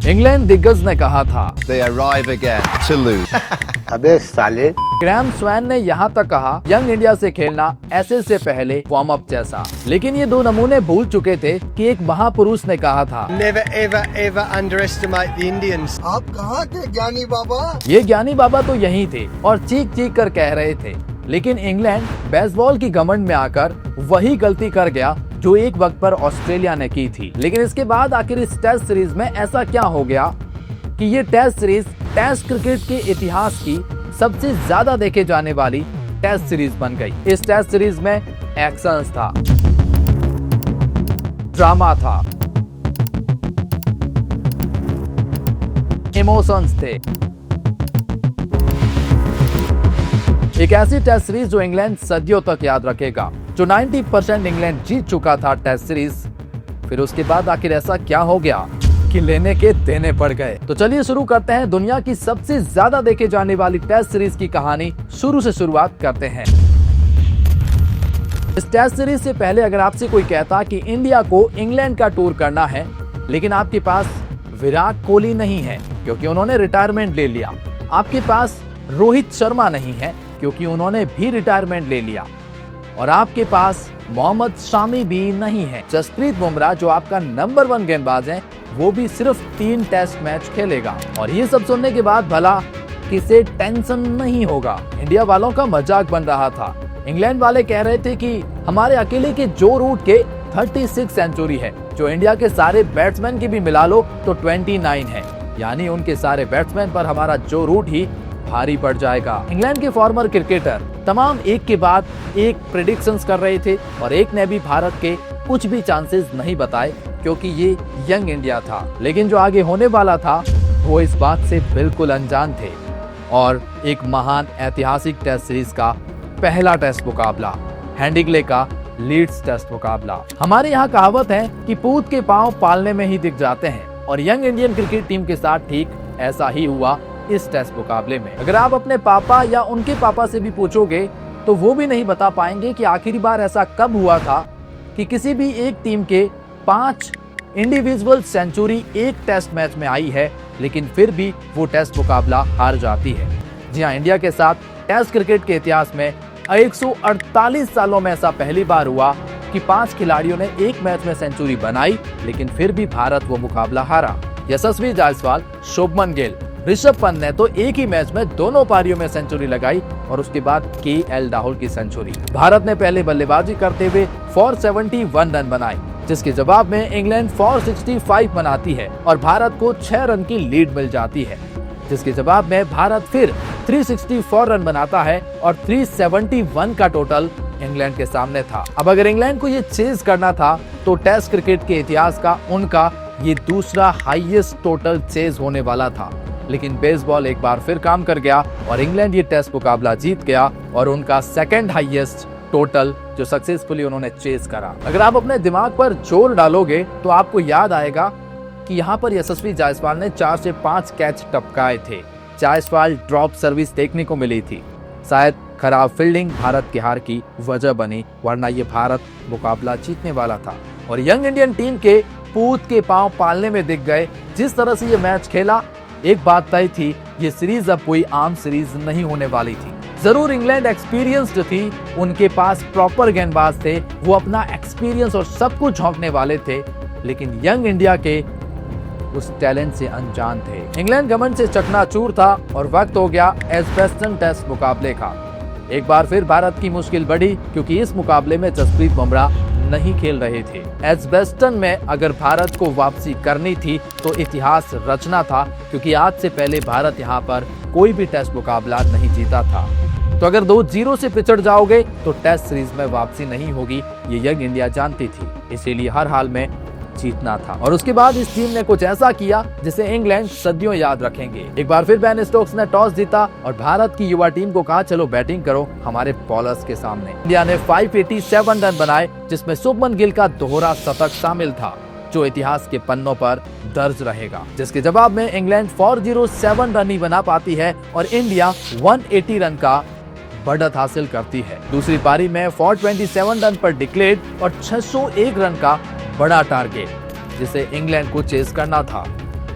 England दिग्गज ने कहा था, They arrive again to lose. अबे साले। ग्रैम स्वैन ने यहाँ तक कहा, यंग इंडिया से खेलना ऐसे से पहले वार्म अप जैसा। लेकिन ये दो नमूने भूल चुके थे कि एक महापुरुष ने कहा था, Never ever ever underestimate the Indians. आप कहाँ थे ज्ञानी बाबा? ये ज्ञानी बाबा तो यही थे और चीख चीख कर कह रहे थे। लेकिन इंग्लैंड बेसबॉल की घमंड में आकर वही गलती कर गया जो एक वक्त पर ऑस्ट्रेलिया ने की थी। लेकिन इसके बाद आखिर इस टेस्ट सीरीज में ऐसा क्या हो गया कि ये टेस्ट सीरीज टेस्ट क्रिकेट के इतिहास की सबसे ज्यादा देखे जाने वाली टेस्ट सीरीज बन गई। इस टेस्ट सीरीज में एक्शंस था, ड्रामा था, इमोशंस थे। एक ऐसी टेस्ट सीरीज जो इंग्लैंड सदियों तक याद रखेगा। जो 90% इंग्लैंड जीत चुका था टेस्ट सीरीज, फिर उसके बाद आखिर ऐसा क्या हो गया कि लेने के देने पड़ गए। तो चलिए शुरू करते हैं दुनिया की सबसे ज्यादा देखे जाने वाली टेस्ट सीरीज की कहानी। शुरू से शुरुआत करते हैं। इस टेस्ट सीरीज से पहले अगर आपसे कोई कहता कि इंडिया को इंग्लैंड का टूर करना है, लेकिन आपके पास विराट कोहली नहीं है क्योंकि उन्होंने रिटायरमेंट ले लिया, आपके पास रोहित शर्मा नहीं है क्योंकि उन्होंने भी रिटायरमेंट ले लिया, और आपके पास मोहम्मद शामी भी नहीं है, जसप्रीत बुमराह जो आपका नंबर 1 गेंदबाज है वो भी सिर्फ 3 टेस्ट मैच खेलेगा। और ये सब सुनने के बाद भला किसे टेंशन नहीं होगा। इंडिया वालों का मजाक बन रहा था। इंग्लैंड वाले कह रहे थे कि हमारे अकेले के जो रूट के 36 सेंचुरी है, जो इंडिया के सारे बैट्समैन की भी मिला लो तो 29 है, यानी उनके सारे बैट्समैन पर हमारा जो रूट ही भारी पड़ जाएगा। इंग्लैंड के फॉर्मर क्रिकेटर तमाम एक के बाद एक प्रेडिक्शंस कर रहे थे और एक ने भी भारत के कुछ भी चांसेस नहीं बताए क्योंकि ये यंग इंडिया था। लेकिन जो आगे होने वाला था वो इस बात से बिल्कुल अनजान थे और एक महान ऐतिहासिक टेस्ट सीरीज का पहला टेस्ट मुकाबला, हेडिंग्ले का लीड्स टेस्ट मुकाबला। हमारे यहाँ कहावत है कि पूत के पांव पालने में ही दिख जाते हैं, और यंग इंडियन क्रिकेट टीम के साथ ठीक ऐसा ही हुआ इस टेस्ट मुकाबले में। अगर आप अपने पापा या उनके पापा से भी पूछोगे तो वो भी नहीं बता पाएंगे कि आखिरी बार ऐसा कब हुआ था कि किसी भी एक टीम के 5 इंडिविजुअल सेंचुरी एक टेस्ट मैच में आई है, लेकिन फिर भी वो टेस्ट मुकाबला हार जाती है। जी हाँ, इंडिया के साथ टेस्ट क्रिकेट के इतिहास में 148 सालों में ऐसा पहली बार हुआ कि 5 खिलाड़ियों ने एक मैच में सेंचुरी बनाई, लेकिन फिर भी भारत वो मुकाबला हारा। यशस्वी जायसवाल, शुभमन गिल, ऋषभ पंत ने तो एक ही मैच में दोनों पारियों में सेंचुरी लगाई और उसके बाद केएल राहुल की सेंचुरी। भारत ने पहले बल्लेबाजी करते हुए 471 रन बनाए, जिसके जवाब में इंग्लैंड 465 बनाती है और भारत को 6 रन की लीड मिल जाती है, जिसके जवाब में भारत फिर 364 रन बनाता है और 371 का टोटल इंग्लैंड के सामने था। अब अगर इंग्लैंड को ये चेज करना था तो टेस्ट क्रिकेट के इतिहास का उनका ये दूसरा हाईएस्ट टोटल चेज होने वाला था। लेकिन बेसबॉल एक बार फिर काम कर गया और इंग्लैंड ये टेस्ट मुकाबला जीत गया और उनका सेकंड हाईएस्ट टोटल जो सक्सेसफुली उन्होंने चेज करा। अगर आप अपने दिमाग पर जोर डालोगे तो आपको याद आएगा कि यहाँ पर यशस्वी जायसवाल ने 4 से 5 कैच टपकाए थे। जायसवाल ड्रॉप सर्विस देखने को मिली थी। शायद खराब फील्डिंग भारत की हार की वजह बनी, वरना ये भारत मुकाबला जीतने वाला था। और यंग इंडियन टीम के पूत के पांव पालने में दिख गए। जिस तरह से ये मैच खेला, एक बात तय थी, ये सीरीज अब कोई आम सीरीज नहीं होने वाली थी। जरूर इंग्लैंड एक्सपीरियंस्ड थी, उनके पास प्रॉपर गेंदबाज थे, वो अपना एक्सपीरियंस और सब कुछ झोंकने वाले थे, लेकिन यंग इंडिया के उस टैलेंट से अनजान थे। इंग्लैंड घमंड से चकनाचूर था और वक्त हो गया एजबेस्टन टेस्ट मुकाबले का। एक बार फिर भारत की मुश्किल बढ़ी क्योंकि इस मुकाबले में जसप्रीत बुमराह नहीं खेल रहे थे। एजबेस्टन में अगर भारत को वापसी करनी थी तो इतिहास रचना था, क्योंकि आज से पहले भारत यहाँ पर कोई भी टेस्ट मुकाबला नहीं जीता था। तो अगर 2-0 से पिछड़ जाओगे तो टेस्ट सीरीज में वापसी नहीं होगी, ये यंग इंडिया जानती थी, इसीलिए हर हाल में जीतना था। और उसके बाद इस टीम ने कुछ ऐसा किया जिसे इंग्लैंड सदियों याद रखेंगे। एक बार फिर बेन स्टोक्स ने टॉस जीता और भारत की युवा टीम को कहा, चलो बैटिंग करो हमारे बॉलर्स के सामने। इंडिया ने 587 रन बनाए, जिसमें शुभमन गिल का दोहरा शतक शामिल था, जो इतिहास के पन्नों पर दर्ज रहेगा। जिसके जवाब में इंग्लैंड 407 रन ही बना पाती है और इंडिया 180 रन का बढ़त हासिल करती है। दूसरी पारी में 427 रन पर डिक्लेयर्ड और 601 रन का बड़ा टारगेट, जिसे इंग्लैंड को चेस करना था।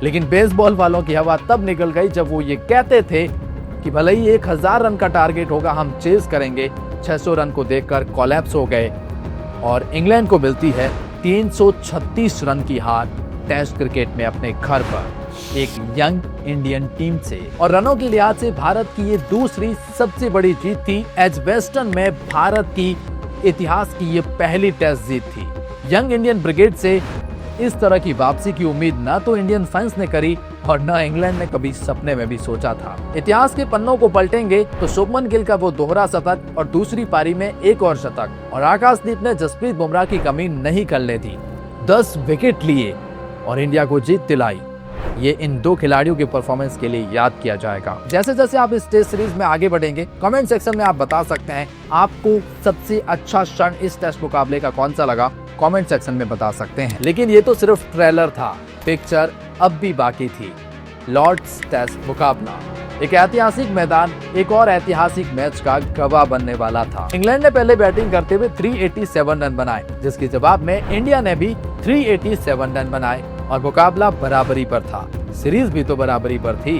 लेकिन बेसबॉल वालों की हवा तब निकल गई जब वो ये कहते थे कि भले ही 1000 रन का टारगेट होगा, हम चेज करेंगे। 600 रन को देखकर कोलैप्स हो गए और इंग्लैंड को मिलती है 336 रन की हार टेस्ट क्रिकेट में अपने घर पर एक यंग इंडियन टीम से। और रनों के लिहाज से भारत की ये दूसरी सबसे बड़ी जीत थी। एजबेस्टन में भारत की इतिहास की ये पहली टेस्ट जीत थी। यंग इंडियन ब्रिगेड से इस तरह की वापसी की उम्मीद न तो इंडियन फैंस ने करी और न इंग्लैंड ने कभी सपने में भी सोचा था। इतिहास के पन्नों को पलटेंगे तो शुभमन गिल का वो दोहरा शतक और दूसरी पारी में एक और शतक, और आकाशदीप ने जसप्रीत बुमराह की कमी नहीं करने दी। 10 विकेट लिए और इंडिया को जीत दिलाई। ये इन दो खिलाड़ियों के परफॉर्मेंस के लिए याद किया जाएगा। जैसे जैसे आप इस टेस्ट सीरीज में आगे बढ़ेंगे, कमेंट सेक्शन में आप बता सकते हैं आपको सबसे अच्छा क्षण इस टेस्ट मुकाबले का कौन सा लगा। कमेंट सेक्शन में बता सकते हैं। लेकिन ये तो सिर्फ ट्रेलर था, पिक्चर अब भी बाकी थी। लॉर्ड्स टेस्ट मुकाबला एक ऐतिहासिक मैदान, एक और ऐतिहासिक मैच का गवाह बनने वाला था। इंग्लैंड ने पहले बैटिंग करते हुए 387 रन बनाए, जिसके जवाब में इंडिया ने भी 387 रन बनाए और मुकाबला बराबरी पर था। सीरीज भी तो बराबरी पर थी।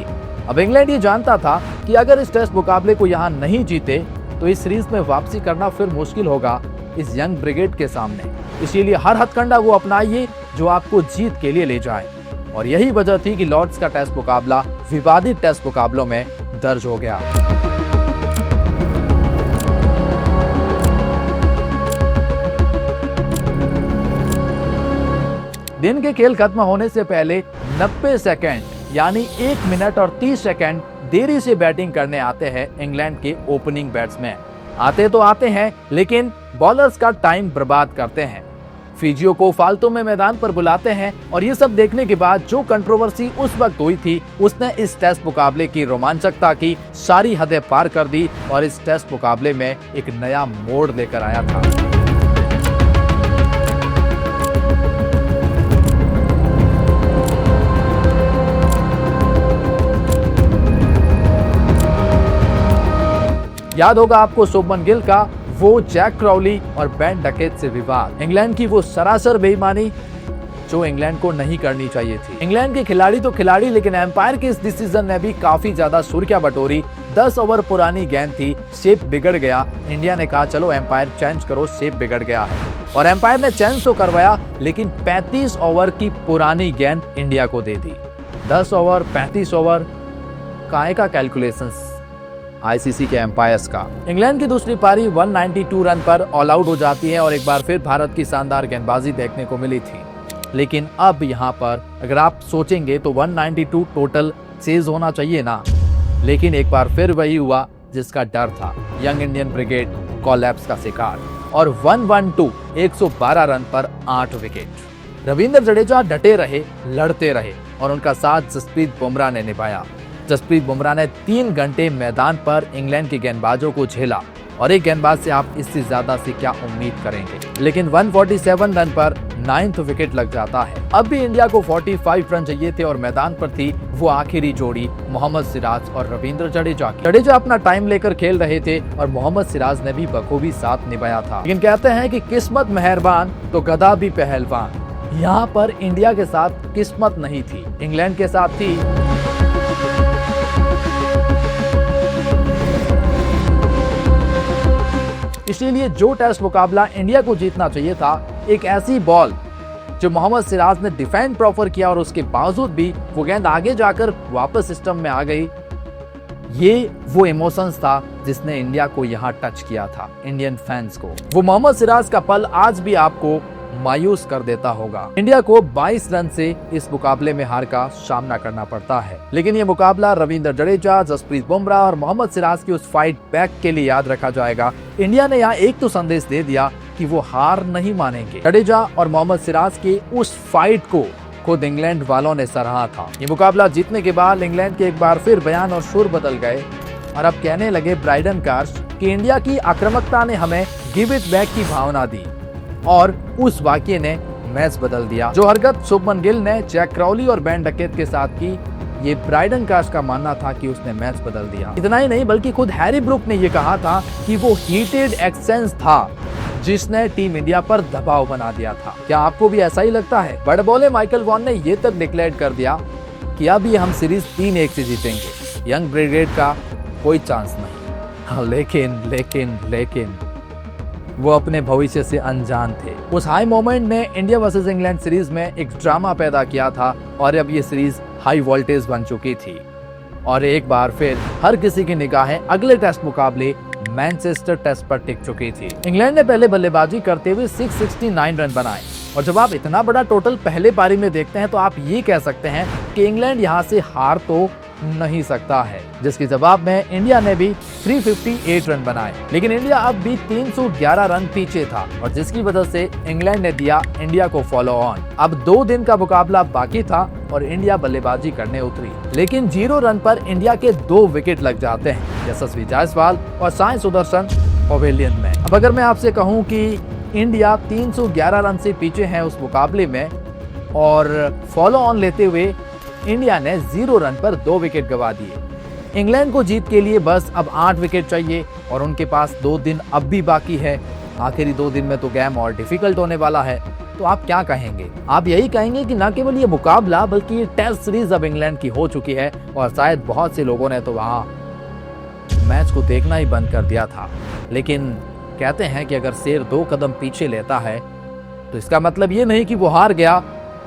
अब इंग्लैंड ये जानता था कि अगर इस टेस्ट मुकाबले को यहाँ नहीं जीते तो इस सीरीज में वापसी करना फिर मुश्किल होगा इस यंग ब्रिगेड के सामने। इसीलिए हर हथकंडा वो अपनाइए जो आपको जीत के लिए ले जाए। और यही वजह थी कि लॉर्ड्स का टेस्ट मुकाबला विवादित टेस्ट मुकाबलों में दर्ज हो गया। दिन के खेल खत्म होने से पहले 90 सेकंड यानी 1 मिनट और 30 सेकंड देरी से बैटिंग करने आते हैं इंग्लैंड के ओपनिंग बैट्समैन। आते तो आते हैं लेकिन बॉलर्स का टाइम बर्बाद करते हैं। फिजियो को फालतू में मैदान पर बुलाते हैं और ये सब देखने के बाद जो कंट्रोवर्सी उस वक्त हुई थी उसने इस टेस्ट मुकाबले की रोमांचकता की सारी हदें पार कर दी और इस टेस्ट मुकाबले में एक नया मोड़ लेकर आया था। याद होगा आपको शुभमन गिल का वो जैक क्राउली और बेन डकेट से विवाद, इंग्लैंड की वो सरासर बेईमानी जो इंग्लैंड को नहीं करनी चाहिए थी। इंग्लैंड के खिलाड़ी तो खिलाड़ी, लेकिन एम्पायर के इस डिसीजन ने भी काफी ज्यादा सुर्खियां बटोरी। 10 ओवर पुरानी गेंद थी, शेप बिगड़ गया। इंडिया ने कहा चलो एम्पायर चेंज करो, शेप बिगड़ गया है, और एम्पायर ने चेंज तो करवाया लेकिन 35 ओवर की पुरानी गेंद इंडिया को दे दी। 10 ओवर 35 ओवर काहे का कैलकुलेशंस आईसीसी के एम्पायर्स का। इंग्लैंड की दूसरी पारी 192 रन पर ऑल आउट हो जाती है और एक बार फिर भारत की शानदार गेंदबाजी देखने को मिली थी। लेकिन अब यहाँ पर अगर आप सोचेंगे तो 192 टोटल चेज होना चाहिए ना, लेकिन एक बार फिर वही हुआ जिसका डर था। यंग इंडियन ब्रिगेड कोलैप्स का शिकार और 112 112 रन पर 8 विकेट। रविंद्र जडेजा डटे रहे, लड़ते रहे और उनका साथ जसप्रीत बुमराह ने निभाया। जसप्रीत बुमराह ने 3 घंटे मैदान पर इंग्लैंड के गेंदबाजों को झेला और एक गेंदबाज से आप इससे ज्यादा से क्या उम्मीद करेंगे। लेकिन 147 रन पर 9th विकेट लग जाता है। अब भी इंडिया को 45 रन चाहिए थे और मैदान पर थी वो आखिरी जोड़ी मोहम्मद सिराज और रविंद्र जडेजा की। जडेजा अपना टाइम लेकर खेल रहे थे और मोहम्मद सिराज ने भी बखूबी साथ निभाया था। लेकिन कहते हैं कि किस्मत मेहरबान तो गदा भी पहलवान। यहाँ पर इंडिया के साथ किस्मत नहीं थी, इंग्लैंड के साथ थी। इसीलिए जो टेस्ट मुकाबला इंडिया को जीतना चाहिए था, एक ऐसी बॉल जो मोहम्मद सिराज ने डिफेंड प्रॉपर किया और उसके बावजूद भी वो गेंद आगे जाकर वापस सिस्टम में आ गई। ये वो इमोशंस था जिसने इंडिया को यहाँ टच किया था, इंडियन फैंस को। वो मोहम्मद सिराज का पल आज भी आपको मायूस कर देता होगा। इंडिया को 22 रन से इस मुकाबले में हार का सामना करना पड़ता है, लेकिन ये मुकाबला रविंद्र जडेजा, जसप्रीत बुमराह और मोहम्मद सिराज की उस फाइट बैक के लिए याद रखा जाएगा। इंडिया ने यहाँ एक तो संदेश दे दिया कि वो हार नहीं मानेंगे। जडेजा और मोहम्मद सिराज की उस फाइट को खुद इंग्लैंड वालों ने सराहा था। ये मुकाबला जीतने के बाद इंग्लैंड के एक बार फिर बयान और सुर बदल गए और अब कहने लगे ब्राइडन कार्स कि इंडिया की आक्रामकता ने हमें गिव इट बैक की भावना दी और उस वाकये ने मैच बदल दिया। जो हरकत शुभमन गिल ने जैक क्राउली और बेन डकेट के साथ की, ये ब्राइडन कार्स का मानना था कि उसने मैच बदल दिया। इतना ही नहीं बल्कि खुद हैरी ब्रूक ने ये कहा था कि वो हीटेड एक्सेंस था जिसने टीम इंडिया पर दबाव बना दिया था। क्या आपको भी ऐसा ही लगता है? बड़े बॉले माइकल वॉन ने ये तक डिक्लेयर कर दिया किया भी हम सीरीज 3-1 से जीतेंगे, यंग ब्रिगेड का कोई चांस नहीं। लेकिन वो अपने भविष्य से अनजान थे। उस हाई मोमेंट ने इंडिया वर्सेस इंग्लैंड सीरीज में एक ड्रामा पैदा किया था और अब ये सीरीज हाई वोल्टेज बन चुकी थी और एक बार फिर हर किसी की निगाहें अगले टेस्ट मुकाबले मैनचेस्टर टेस्ट पर टिक चुकी थी। इंग्लैंड ने पहले बल्लेबाजी करते हुए 669 रन बनाए और जब आप इतना बड़ा टोटल पहले पारी में देखते हैं तो आप ये कह सकते हैं कि इंग्लैंड यहाँ से हार तो नहीं सकता है, जिसके जवाब में इंडिया ने भी 358 रन बनाए। लेकिन इंडिया अब भी 311 रन पीछे था और जिसकी वजह से इंग्लैंड ने दिया इंडिया को फॉलो ऑन। अब 2 दिन का मुकाबला बाकी था और इंडिया बल्लेबाजी करने उतरी, लेकिन 0 रन पर इंडिया के 2 विकेट लग जाते हैं, यशस्वी जायसवाल और साई सुदर्शन पवेलियन में। अब अगर मैं आपसे कहूँ कि इंडिया 311 रन से पीछे है उस मुकाबले में और फॉलो ऑन लेते हुए इंडिया ने 0 रन पर 2 विकेट गंवा दिए। इंग्लैंड को जीत के लिए बस अब 8 विकेट चाहिए और उनके पास 2 दिन अब भी बाकी है। आखिरी 2 दिन में तो गेम और डिफिकल्ट होने वाला है। तो आप क्या कहेंगे? आप यही कहेंगे कि न केवल ये मुकाबला बल्कि ये टेस्ट सीरीज अब इंग्लैंड की हो चुकी है और शायद बहुत से लोगों ने तो वहाँ मैच को देखना ही बंद कर दिया था। लेकिन कहते हैं कि अगर शेर 2 कदम पीछे लेता है तो इसका मतलब ये नहीं कि वो हार गया,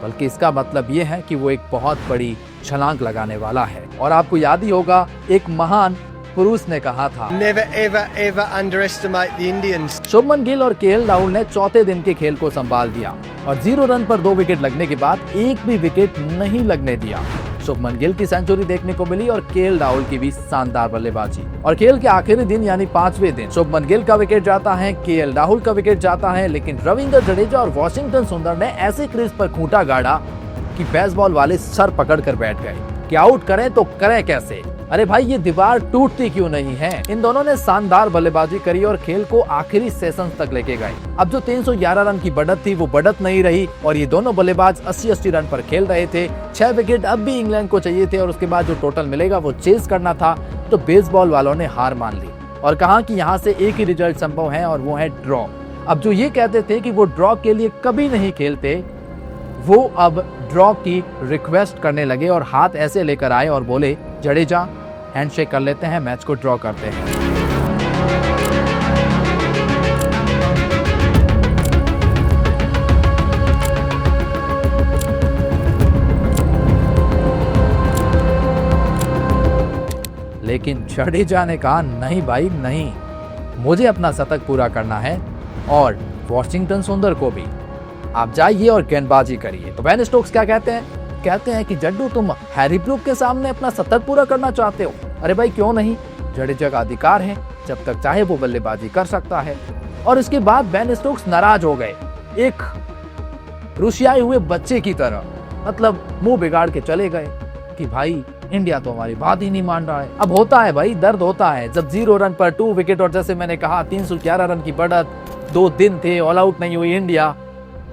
बल्कि इसका मतलब ये है कि वो एक बहुत बड़ी छलांग लगाने वाला है। और आपको याद ही होगा एक महान पुरुष ने कहा था, Never ever ever underestimate the Indians. Shubman Gill और केएल राहुल ने चौथे दिन के खेल को संभाल दिया और 0 रन पर 2 विकेट लगने के बाद एक भी विकेट नहीं लगने दिया। शुभमन गिल की सेंचुरी देखने को मिली और केएल राहुल की भी शानदार बल्लेबाजी। और खेल के आखिरी दिन यानी 5वें दिन शुभमन गिल का विकेट जाता है, केएल राहुल का विकेट जाता है, लेकिन रविंद्र जडेजा और वॉशिंगटन सुंदर ने ऐसे क्रीज पर खूंटा गाड़ा कि बेसबॉल वाले सर पकड़ कर बैठ गए कि आउट करें तो करें कैसे। अरे भाई ये दीवार टूटती क्यों नहीं है। इन दोनों ने शानदार बल्लेबाजी करी और खेल को आखिरी सेशन तक लेके गए। अब जो 311 रन की बढ़त थी वो बढ़त नहीं रही और ये दोनों बल्लेबाज 80-80 रन पर खेल रहे थे। 6 विकेट अब भी इंग्लैंड को चाहिए थे और उसके बाद जो टोटल मिलेगा वो चेस करना था। तो बेसबॉल वालों ने हार मान ली और कहा कि यहाँ से एक ही रिजल्ट संभव है और वो है ड्रॉ। अब जो ये कहते थे कि वो ड्रॉ के लिए कभी नहीं खेलते, वो अब ड्रॉ की रिक्वेस्ट करने लगे और हाथ ऐसे लेकर आए और बोले, जडेजा हैंडशेक कर लेते हैं, मैच को ड्रॉ करते हैं। लेकिन जडेजा ने कहा, नहीं भाई नहीं, मुझे अपना शतक पूरा करना है और वॉशिंगटन सुंदर को भी। आप जाइए और गेंदबाजी करिए। तो बेन स्टोक्स क्या कहते हैं? कहते हैं कि जड्डू तुम हैरी ब्रूक के सामने अपना शतक पूरा करना चाहते हो? अरे भाई क्यों नहीं, जडेजा का अधिकार है, जब तक चाहे वो बल्लेबाजी कर सकता है। और इसके बाद बेन स्टोक्स नाराज हो गए, एक रुसियाए हुए बच्चे की तरह, मतलब मुंह बिगाड़ के चले गए कि भाई इंडिया तो हमारी बात ही नहीं मान रहा है। अब होता है भाई, दर्द होता है जब 0 रन पर 2 विकेट और जैसे मैंने कहा 311 रन की बढ़त, 2 दिन थे, ऑल आउट नहीं हुई इंडिया,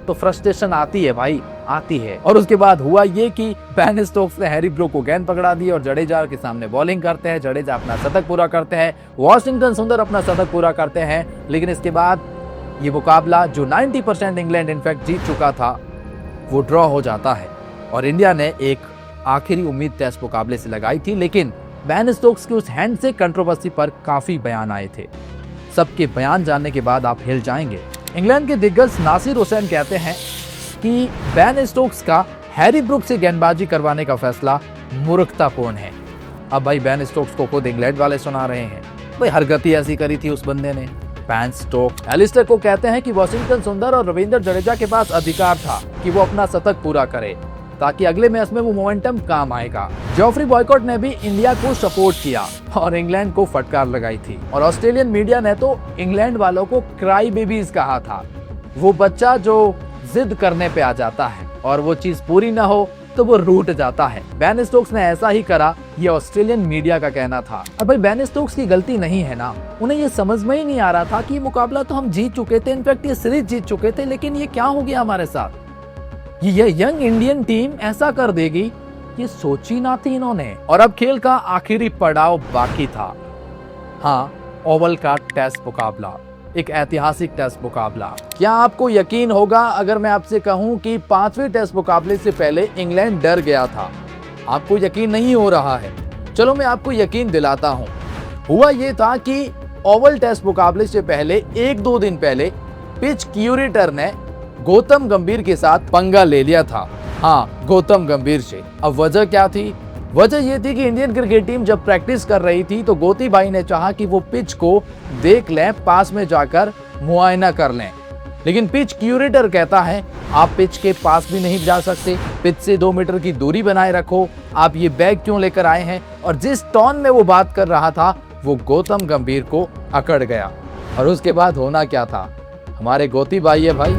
तो फ्रस्ट्रेशन आती है भाई, आती है। और उसके बाद हुआ ये कि बेन स्टोक्स ने हैरी ब्रूक को गेंद पकड़ा दी और जडेजा के सामने बॉलिंग करते हैं। जडेजा अपना शतक पूरा करते हैं, वॉशिंगटन सुंदर अपना शतक पूरा करते हैं। लेकिन इसके बाद ये मुकाबला जो 90% इंग्लैंड इनफैक्ट जीत चुका था वो ड्रॉ हो जाता है और इंडिया ने एक आखिरी उम्मीद टेस्ट मुकाबले से लगाई थी। लेकिन बेन स्टोक्स की उस हैंड से कंट्रोवर्सी पर काफी बयान आए थे। सबके बयान जानने के बाद आप हिल जाएंगे। इंग्लैंड के दिग्गज नासिर हुसैन कहते हैं कि बेन स्टोक्स का हैरी ब्रूक से गेंदबाजी करवाने का फैसला मूर्खतापूर्ण है। अब भाई बेन स्टोक्स को खुद इंग्लैंड वाले सुना रहे हैं, भाई हरकती ऐसी करी थी उस बंदे ने। बेन स्टोक्स एलिस्टर को कहते हैं कि वॉशिंगटन सुंदर और रविंद्र जडेजा के पास अधिकार था कि वो अपना शतक पूरा करे ताकि अगले मैच में वो मोमेंटम काम आएगा। जोफ्री बॉयकॉट ने भी इंडिया को सपोर्ट किया और इंग्लैंड को फटकार लगाई थी और ऑस्ट्रेलियन मीडिया ने तो इंग्लैंड वालों को क्राई बेबीज कहा था, वो बच्चा जो जिद करने पे आ जाता है और वो चीज पूरी ना हो तो वो रूठ जाता है। बेन स्टोक्स ने ऐसा ही करा, ये ऑस्ट्रेलियन मीडिया का कहना था। अब भाई बेन स्टोक्स की गलती नहीं है ना, उन्हें ये समझ में ही नहीं आ रहा था कि ये मुकाबला तो हम जीत चुके थे, इनफैक्ट ये सीरीज जीत चुके थे, लेकिन ये क्या हो गया हमारे साथ। ये यंग इंडियन टीम ऐसा कर देगी, ये सोची ना थी इन्होंने। और अब खेल का आखिरी पड़ाव बाकी था, हाँ, ओवल का टेस्ट मुकाबला, एक ऐतिहासिक टेस्ट मुकाबला। क्या आपको यकीन होगा अगर मैं आपसे कहूं कि 5वें टेस्ट मुकाबले से पहले इंग्लैंड डर गया था। आपको यकीन नहीं हो रहा है, चलो मैं आपको यकीन दिलाता हूं। हुआ ये था कि ओवल टेस्ट मुकाबले से पहले 1-2 दिन पहले पिच क्यूरेटर ने गौतम गंभीर के साथ पंगा ले लिया था। हाँ, गौतम गंभीर से। अब वजह क्या थी? वजह यह थी कि इंडियन क्रिकेट टीम जब प्रैक्टिस कर रही थी तो गोती भाई ने चाहा कि वो पिच को देख लें, पास में जाकर मुआयना कर लें, लेकिन पिच क्यूरेटर कहता है आप पिच के पास भी नहीं जा सकते, पिच से 2 मीटर की दूरी बनाए रखो, आप ये बैग क्यों लेकर आए हैं। और जिस टोन में वो बात कर रहा था वो गौतम गंभीर को अकड़ गया। और उसके बाद होना क्या था, हमारे गोती भाई है भाई,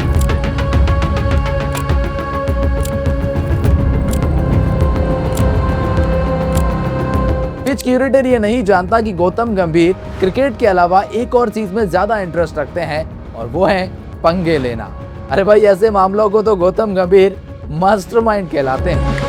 पिच क्यूरेटर ये नहीं जानता कि गौतम गंभीर क्रिकेट के अलावा एक और चीज में ज्यादा इंटरेस्ट रखते हैं और वो है पंगे लेना। अरे भाई, ऐसे मामलों को तो गौतम गंभीर मास्टरमाइंड कहलाते हैं।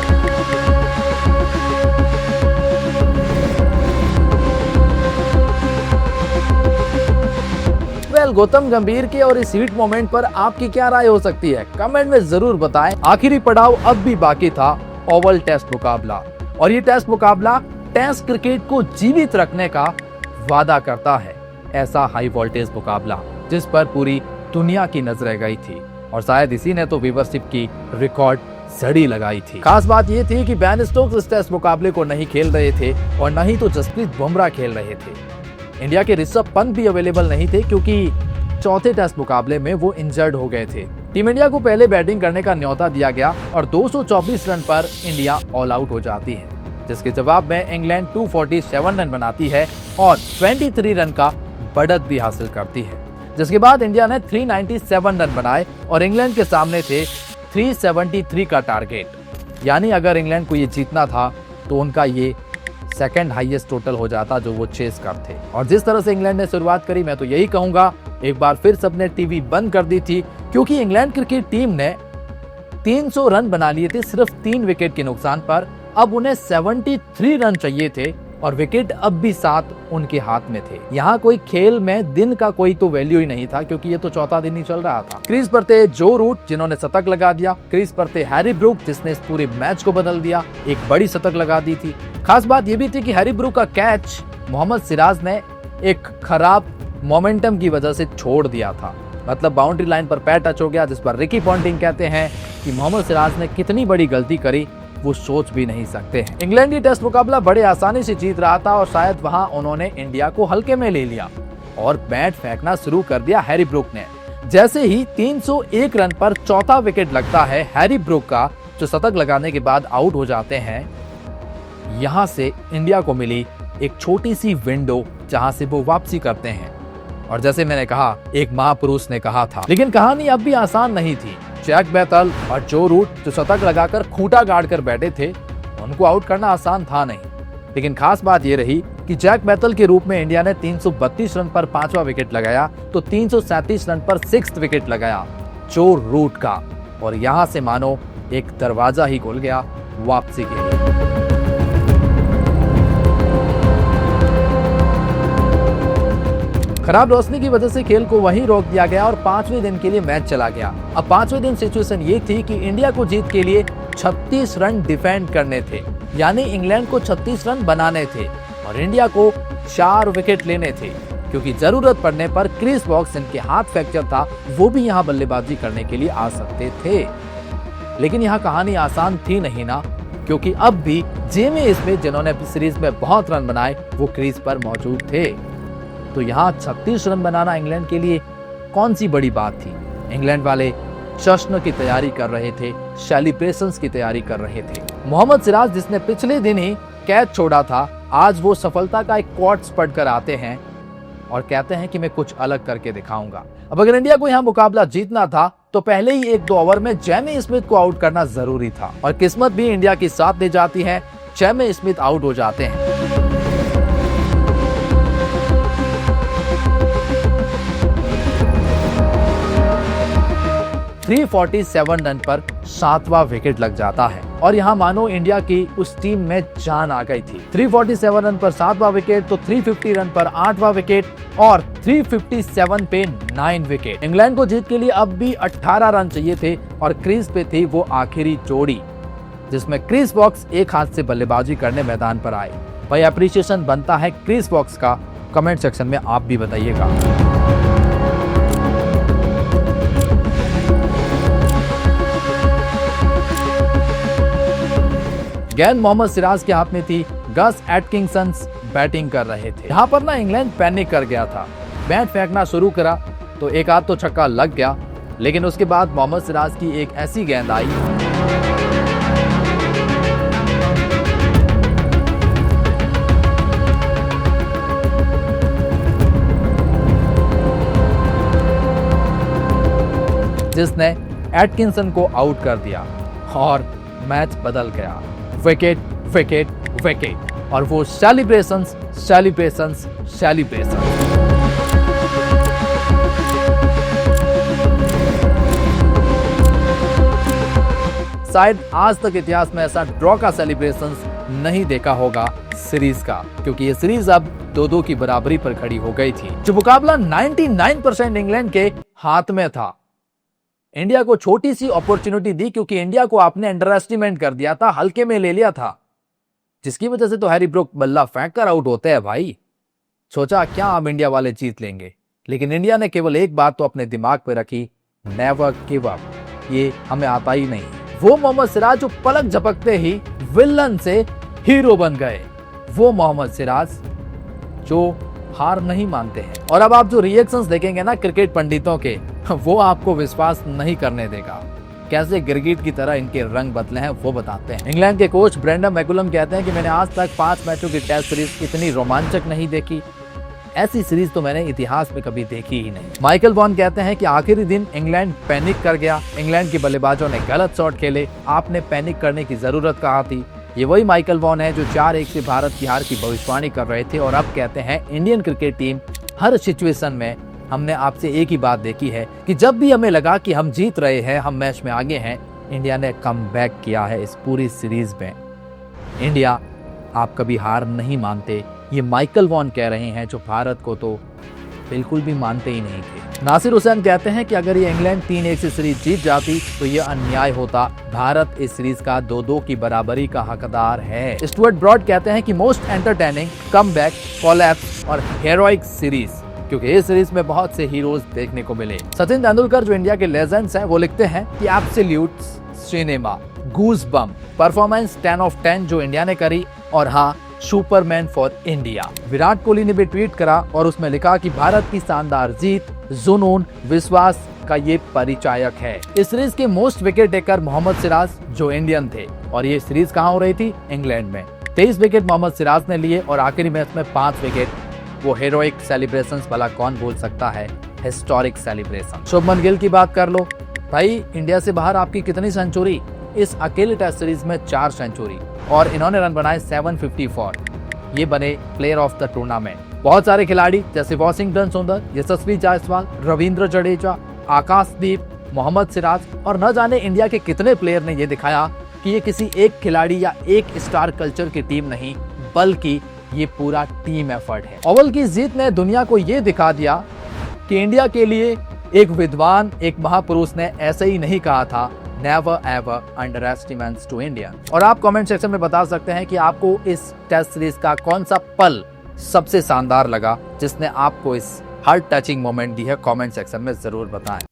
गौतम गंभीर के और इस स्वीट मोमेंट पर आपकी क्या राय हो सकती है, कमेंट में जरूर बताएं। आखिरी पड़ाव अब भी बाकी था, ओवल टेस्ट मुकाबला, और ये टेस्ट मुकाबला टेस्ट क्रिकेट को जीवित रखने का वादा करता है। ऐसा हाई वोल्टेज मुकाबला जिस पर पूरी दुनिया की नजरें गई थी और शायद इसी ने तो व्यूअरशिप की रिकॉर्ड सड़ी लगाई थी। खास बात यह थी कि बेन स्टोक्स इस टेस्ट मुकाबले को नहीं खेल रहे थे और न ही तो जसप्रीत बुमराह खेल रहे थे। इंडिया के ऋषभ पंत भी अवेलेबल नहीं थे क्योंकि चौथे टेस्ट मुकाबले में वो इंजर्ड हो गए थे। टीम इंडिया को पहले बैटिंग करने का न्योता दिया गया और 224 रन पर इंडिया ऑल आउट हो जाती है, जिसके जवाब में इंग्लैंड 247 रन बनाती है और 23 रन का बढ़त भी हासिल करती है। जिसके बाद इंडिया ने 397 रन बनाए और इंग्लैंड के सामने थे 373 का टारगेट। यानी अगर इंग्लैंड को ये जीतना था तो उनका ये सेकंड हाईएस्ट टोटल हो जाता जो वो चेस करते। और जिस तरह से इंग्लैंड ने शुरुआत करी, मैं तो यही कहूंगा एक बार फिर सबने टीवी बंद कर दी थी, क्योंकि इंग्लैंड क्रिकेट टीम ने 300 रन बना लिए थे सिर्फ 3 विकेट के नुकसान पर। अब उन्हें 73 रन चाहिए थे और विकेट अब भी 7 उनके हाथ में थे। यहाँ कोई खेल में दिन का कोई तो वैल्यू ही नहीं था, क्योंकि ये तो चौथा दिन ही चल रहा था। क्रीज पर थे जो रूट जिन्होंने शतक लगा दिया, क्रीज पर थे हैरी ब्रूक जिसने इस पूरे मैच को बदल दिया, एक बड़ी शतक लगा दी थी। खास बात यह भी थी कि हैरी ब्रूक का कैच मोहम्मद सिराज ने एक खराब मोमेंटम की वजह से छोड़ दिया था, मतलब बाउंड्री लाइन पर पैर टच हो गया, जिस पर रिकी पॉन्टिंग कहते हैं कि मोहम्मद सिराज ने कितनी बड़ी गलती करी वो सोच भी नहीं सकते हैं। इंग्लैंड ये टेस्ट मुकाबला बड़े आसानी से जीत रहा था और शायद वहां उन्होंने इंडिया को हल्के में ले लिया और बैट फेंकना शुरू कर दिया हैरी ब्रूक ने। जैसे ही 301 रन पर चौथा विकेट लगता है हैरी ब्रूक का, जो शतक लगाने के बाद आउट हो जाते हैं, यहां से इंडिया को मिली एक छोटी सी विंडो जहां से वो वापसी करते हैं। और जैसे मैंने कहा, एक महापुरुष ने कहा था, लेकिन कहानी अब भी आसान नहीं थी। जैक बेथल और जो रूट जो शतक लगाकर खूंटा गाड़ कर बैठे थे, उनको आउट करना आसान था नहीं। लेकिन खास बात यह रही कि जैक बेथल के रूप में इंडिया ने 332 रन पर 5वां विकेट लगाया तो 337 रन पर 6th विकेट लगाया जो रूट का, और यहां से मानो एक दरवाजा ही खुल गया वापसी के लिए। खराब रोशनी की वजह से खेल को वहीं रोक दिया गया और 5वें दिन के लिए मैच चला गया। अब 5वें दिन सिचुएशन ये थी कि इंडिया को जीत के लिए 36 रन डिफेंड करने थे, यानी इंग्लैंड को 36 रन बनाने थे और इंडिया को 4 विकेट लेने थे, क्योंकि जरूरत पड़ने पर क्रिस वॉक्स, जिनके हाथ फ्रैक्चर था, वो भी यहाँ बल्लेबाजी करने के लिए आ सकते थे। लेकिन यहाँ कहानी आसान थी नहीं ना, क्योंकि अब भी जेमी स्मिथ, जिन्होंने सीरीज में बहुत रन बनाए, वो क्रीज पर मौजूद थे। तो यहाँ 36 रन बनाना इंग्लैंड के लिए कौन सी बड़ी बात थी। इंग्लैंड वाले जश्न की तैयारी कर रहे थे, सेलिब्रेशंस की तैयारी कर रहे थे। मोहम्मद सिराज, जिसने पिछले दिन ही कैच छोड़ा था, आज वो सफलता का एक क्वार्ट्स पढ़कर आते हैं और कहते हैं कि मैं कुछ अलग करके दिखाऊंगा। अब अगर इंडिया को यहाँ मुकाबला जीतना था तो पहले ही 1-2 ओवर में जेमी स्मिथ को आउट करना जरूरी था, और किस्मत भी इंडिया की साथ दे जाती है। जेमी स्मिथ आउट हो जाते हैं। 347 रन पर 7वां विकेट लग जाता है और यहाँ मानो इंडिया की उस टीम में जान आ गई थी। 347 रन पर 7वां विकेट, तो 350 रन पर 8वां विकेट और 357 पे 9 विकेट। इंग्लैंड को जीत के लिए अब भी 18 रन चाहिए थे और क्रीज पे थी वो आखिरी जोड़ी, जिसमें क्रिस वॉक्स एक हाथ से बल्लेबाजी करने मैदान पर आए। भाई अप्रिशिएशन बनता है क्रिस वॉक्स का, कमेंट सेक्शन में आप भी बताइएगा। गेंद मोहम्मद सिराज के हाथ में थी, गस एटकिंसन बैटिंग कर रहे थे। यहाँ पर ना इंग्लैंड पैनिक कर गया था, बैट फेंकना शुरू करा तो एक आध तो छक्का लग गया, लेकिन उसके बाद मोहम्मद सिराज की एक ऐसी गेंद आई जिसने एटकिंसन को आउट कर दिया और मैच बदल गया। विकेट विकेट विकेट और वो सेलिब्रेशंस सेलिब्रेशंस सेलिब्रेशंस। शायद आज तक इतिहास में ऐसा ड्रॉ का सेलिब्रेशंस नहीं देखा होगा सीरीज का, क्योंकि ये सीरीज अब 2-2 की बराबरी पर खड़ी हो गई थी। जो मुकाबला 99% इंग्लैंड के हाथ में था। इंडिया को छोटी सी अपॉर्चुनिटी दी, क्योंकि इंडिया को आपने अंडर एस्टिमेट कर दिया था, हल्के में ले लिया था, जिसकी वजह से तो हैरी ब्रुक बल्ला फेंक कर आउट होते हैं भाई। सोचा क्या अब इंडिया वाले जीत लेंगे, लेकिन इंडिया ने केवल एक बात तो अपने दिमाग पे रखी, नेवर गिव अप, ये हमें आता ही नहीं। वो मोहम्मद सिराज जो पलक झपकते ही विलन से हीरो बन गए, वो मोहम्मद सिराज जो हार नहीं मानते हैं। और अब आप जो रिएक्शंस देखेंगे ना क्रिकेट पंडितों के, वो आपको विश्वास नहीं करने देगा। कैसे गिरगिट की तरह इनके रंग बदले हैं वो बताते हैं। इंग्लैंड के कोच ब्रेंडन मैकुलम कहते हैं कि मैंने आज तक 5 मैचों की टेस्ट सीरीज इतनी रोमांचक नहीं देखी, ऐसी सीरीज तो मैंने इतिहास में कभी देखी ही नहीं। माइकल वॉन कहते हैं कि आखिरी दिन इंग्लैंड पैनिक कर गया, इंग्लैंड के बल्लेबाजों ने गलत शॉट खेले, आपने पैनिक करने की जरूरत कहा थी। ये वही माइकल वॉन है जो 4-1 से भारत की हार की भविष्यवाणी कर रहे थे, और अब कहते हैं इंडियन क्रिकेट टीम हर सिचुएशन में, हमने आपसे एक ही बात देखी है कि जब भी हमें लगा कि हम जीत रहे हैं, हम मैच में आगे हैं, इंडिया ने कम बैक किया है इस पूरी सीरीज में। इंडिया, आप कभी हार नहीं मानते, ये माइकल वॉन कह रहे हैं, जो भारत को तो बिल्कुल भी मानते ही नहीं थे। नासिर हुसैन कहते हैं कि अगर ये इंग्लैंड 3-1 से सीरीज जीत जाती तो ये अन्याय होता, भारत इस सीरीज का 2-2 की बराबरी का हकदार है। स्टुअर्ट ब्रॉड कहते हैं कि मोस्ट एंटरटेनिंग, कमबैक, कोलैप्स और हेरोइक सीरीज, क्योंकि इस सीरीज में बहुत से हीरोज देखने को मिले। सचिन तेंदुलकर जो इंडिया के लेजेंड्स हैं, वो लिखते हैं कि absolute cinema, goose bomb performance 10 of 10 जो इंडिया ने करी, और हाँ, Superman for India. Virat Kohli ने भी ट्वीट करा और उसमें लिखा कि भारत की शानदार जीत, जुनून, विश्वास का ये परिचायक है। इस सीरीज के most wicket taker Mohammed Siraj जो इंडियन थे, और ये सीरीज कहाँ हो रही थी? इंग्लैंड में। 23 विकेट मोहम्मद सिराज ने लिए और आखिरी मैच में 5 विकेट। वो हेरोइक सेलिब्रेशंस वाला कौन भूल सकता है, हिस्टोरिक सेलिब्रेशन। शुभमन गिल की बात कर लो भाई, इंडिया से बाहर आपकी कितनी सेंचुरी? इस अकेले टेस्ट सीरीज में 4 सेंचुरी, और इन्होंने रन बनाए 754। ये बने प्लेयर ऑफ द टूर्नामेंट। बहुत सारे खिलाड़ी जैसे वॉशिंगटन सुंदर, यशस्वी जायसवाल, रविंद्र जडेजा, आकाशदीप, मोहम्मद सिराज और न जाने इंडिया के कितने प्लेयर ने ये दिखाया कि ये किसी एक खिलाड़ी या एक स्टार कल्चर की टीम नहीं, बल्कि ये पूरा टीम एफर्ट है। ओवल की जीत ने दुनिया को ये दिखा दिया कि इंडिया के लिए एक विद्वान, एक महापुरुष ने ऐसे ही नहीं कहा था, never ever underestimate to India. और आप कमेंट सेक्शन में बता सकते हैं कि आपको इस टेस्ट सीरीज का कौन सा पल सबसे शानदार लगा, जिसने आपको इस हार्ट टचिंग मोमेंट दी है। कमेंट सेक्शन में जरूर बताएं।